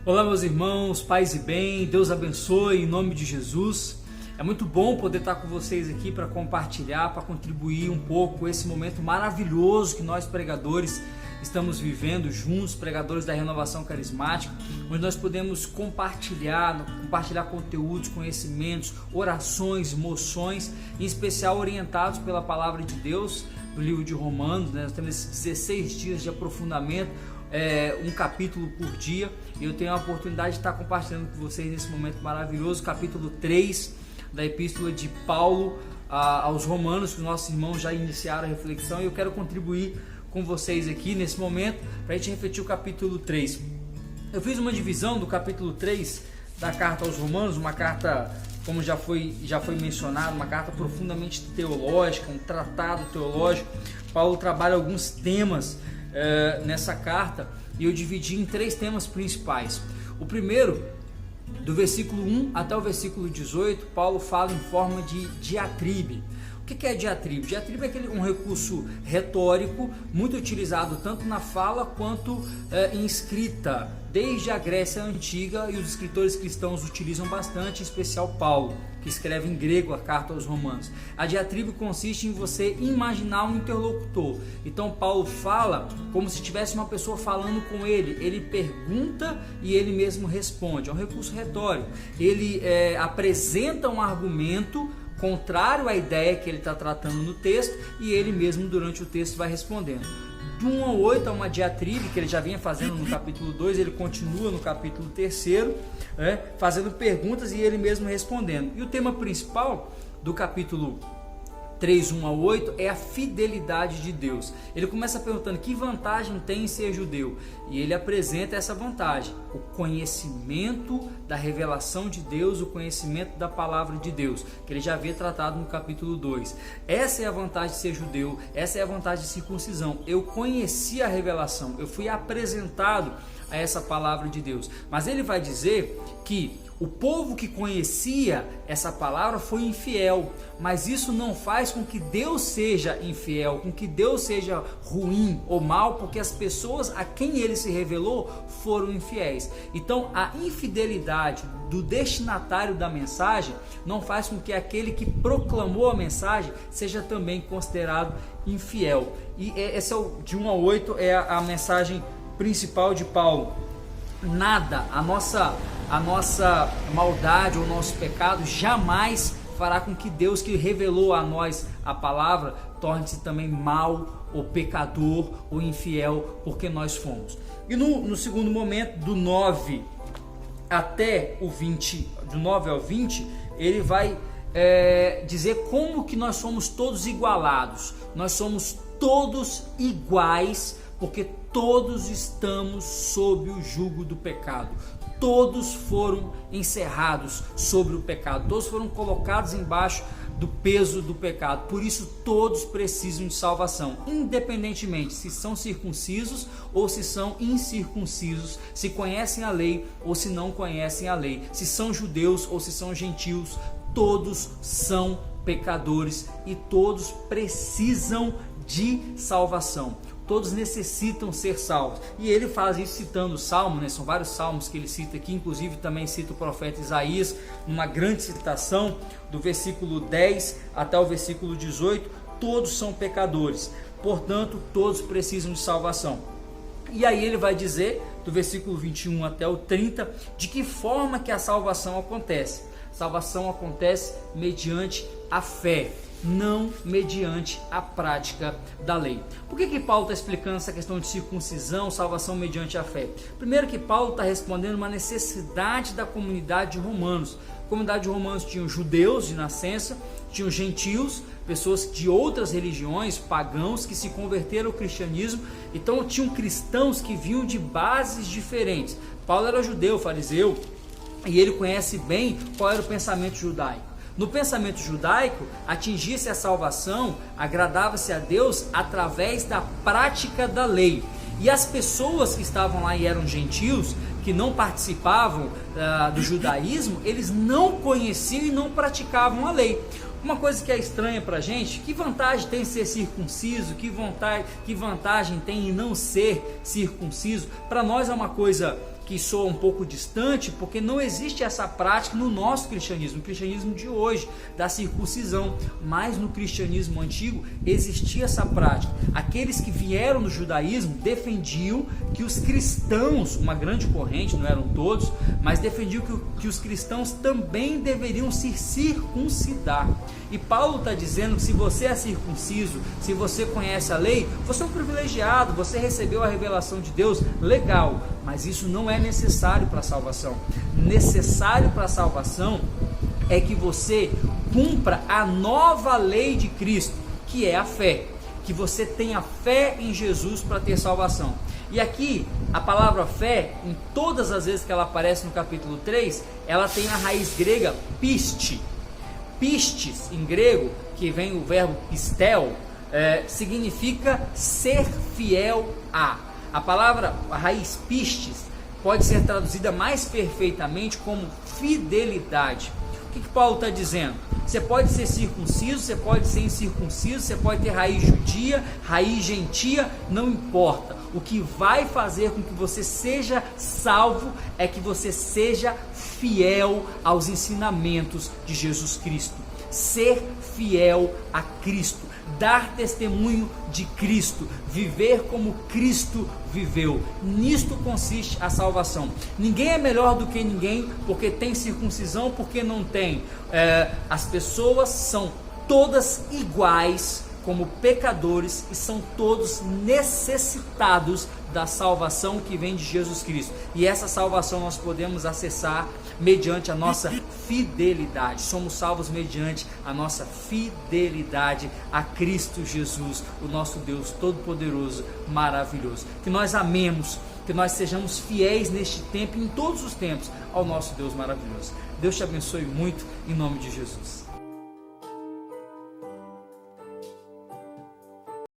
Olá, meus irmãos, paz e bem, Deus abençoe em nome de Jesus. É muito bom poder estar com vocês aqui para compartilhar, para contribuir um pouco com esse momento maravilhoso que nós pregadores estamos vivendo juntos, pregadores da Renovação Carismática, onde nós podemos compartilhar conteúdos, conhecimentos, orações, moções, em especial orientados pela Palavra de Deus, do livro de Romanos, né? Nós temos esses 16 dias de aprofundamento, um capítulo por dia, e eu tenho a oportunidade de estar compartilhando com vocês nesse momento maravilhoso, capítulo 3 da Epístola de Paulo aos Romanos, que os nossos irmãos já iniciaram a reflexão, e eu quero contribuir com vocês aqui nesse momento para a gente refletir o capítulo 3. Eu fiz uma divisão do capítulo 3 da carta aos Romanos, uma carta, como já foi mencionado, uma carta profundamente teológica, um tratado teológico. Paulo trabalha alguns temas nessa carta, e eu dividi em 3 temas principais. O primeiro, do versículo 1 até o versículo 18, Paulo fala em forma de diatribe. O que é diatribe? Diatribe é um recurso retórico muito utilizado tanto na fala quanto em escrita, desde a Grécia Antiga, e os escritores cristãos utilizam bastante, em especial Paulo, que escreve em grego a carta aos Romanos. A diatribe consiste em você imaginar um interlocutor. Então Paulo fala como se tivesse uma pessoa falando com ele pergunta e ele mesmo responde. É um recurso retórico. Ele apresenta um argumento contrário à ideia que ele está tratando no texto, e ele mesmo durante o texto vai respondendo. De 1 ao 8 é uma diatribe que ele já vinha fazendo no capítulo 2, ele continua no capítulo 3, fazendo perguntas e ele mesmo respondendo. E o tema principal do capítulo 3, 1 ao 8 é a fidelidade de Deus. Ele começa perguntando que vantagem tem em ser judeu, e ele apresenta essa vantagem: o conhecimento da revelação de Deus, o conhecimento da palavra de Deus, que ele já havia tratado no capítulo 2. Essa é a vantagem de ser judeu, essa é a vantagem de circuncisão. Eu conheci a revelação, eu fui apresentado a essa palavra de Deus. Mas ele vai dizer que o povo que conhecia essa palavra foi infiel, mas isso não faz com que Deus seja infiel, com que Deus seja ruim ou mal, porque as pessoas a quem ele se revelou foram infiéis. Então a infidelidade do destinatário da mensagem não faz com que aquele que proclamou a mensagem seja também considerado infiel. E esse de 1 a 8 é a mensagem principal de Paulo. Nada, a nossa maldade ou nosso pecado jamais fará com que Deus, que revelou a nós a palavra, torne-se também mal ou pecador ou infiel, porque nós fomos. E no segundo momento, do 9 até o 20, do 9 ao 20, ele vai dizer como que nós somos todos igualados. Nós somos todos iguais, porque todos estamos sob o jugo do pecado. Todos foram encerrados sobre o pecado. Todos foram colocados embaixo do peso do pecado. Por isso todos precisam de salvação, independentemente se são circuncisos ou se são incircuncisos, se conhecem a lei ou se não conhecem a lei, se são judeus ou se são gentios. Todos são pecadores e todos precisam de salvação. Todos necessitam ser salvos. E ele faz isso citando o Salmo, né? São vários salmos que ele cita aqui, inclusive também cita o profeta Isaías, numa grande citação, do versículo 10 até o versículo 18, todos são pecadores, portanto todos precisam de salvação. E aí ele vai dizer, do versículo 21 até o 30, de que forma que a salvação acontece. Salvação acontece mediante a fé, não mediante a prática da lei. Por que Paulo está explicando essa questão de circuncisão, salvação mediante a fé? Primeiro que Paulo está respondendo uma necessidade da comunidade de Romanos. A comunidade de Romanos tinha judeus de nascença, tinham gentios, pessoas de outras religiões, pagãos, que se converteram ao cristianismo. Então tinham cristãos que vinham de bases diferentes. Paulo era judeu, fariseu, e ele conhece bem qual era o pensamento judaico. No pensamento judaico, atingir-se a salvação, agradava-se a Deus através da prática da lei. E as pessoas que estavam lá e eram gentios, que não participavam do judaísmo, eles não conheciam e não praticavam a lei. Uma coisa que é estranha pra gente: que vantagem tem ser circunciso, que vantagem tem em não ser circunciso? Para nós é uma coisa que soa um pouco distante, porque não existe essa prática no nosso cristianismo, no cristianismo de hoje, da circuncisão, mas no cristianismo antigo existia essa prática. Aqueles que vieram do judaísmo defendiam que os cristãos, uma grande corrente, não eram todos, mas defendiam que os cristãos também deveriam se circuncidar. E Paulo está dizendo que se você é circunciso, se você conhece a lei, você é um privilegiado, você recebeu a revelação de Deus, legal, mas isso não é necessário para a salvação. Necessário para a salvação é que você cumpra a nova lei de Cristo, que é a fé, que você tenha fé em Jesus para ter salvação. E aqui, a palavra fé, em todas as vezes que ela aparece no capítulo 3, ela tem a raiz grega piste. Pistes, em grego, que vem o verbo pistel, significa ser fiel a. A raiz pistes pode ser traduzida mais perfeitamente como fidelidade. O que Paulo está dizendo? Você pode ser circunciso, você pode ser incircunciso, você pode ter raiz judia, raiz gentia, não importa. O que vai fazer com que você seja salvo é que você seja fiel aos ensinamentos de Jesus Cristo. Ser fiel a Cristo, dar testemunho de Cristo, viver como Cristo viveu. Nisto consiste a salvação. Ninguém é melhor do que ninguém porque tem circuncisão, porque não tem. As pessoas são todas iguais como pecadores e são todos necessitados da salvação que vem de Jesus Cristo. E essa salvação nós podemos acessar mediante a nossa fidelidade. Somos salvos mediante a nossa fidelidade a Cristo Jesus, o nosso Deus Todo-Poderoso, maravilhoso. Que nós amemos, que nós sejamos fiéis neste tempo e em todos os tempos ao nosso Deus maravilhoso. Deus te abençoe muito, em nome de Jesus.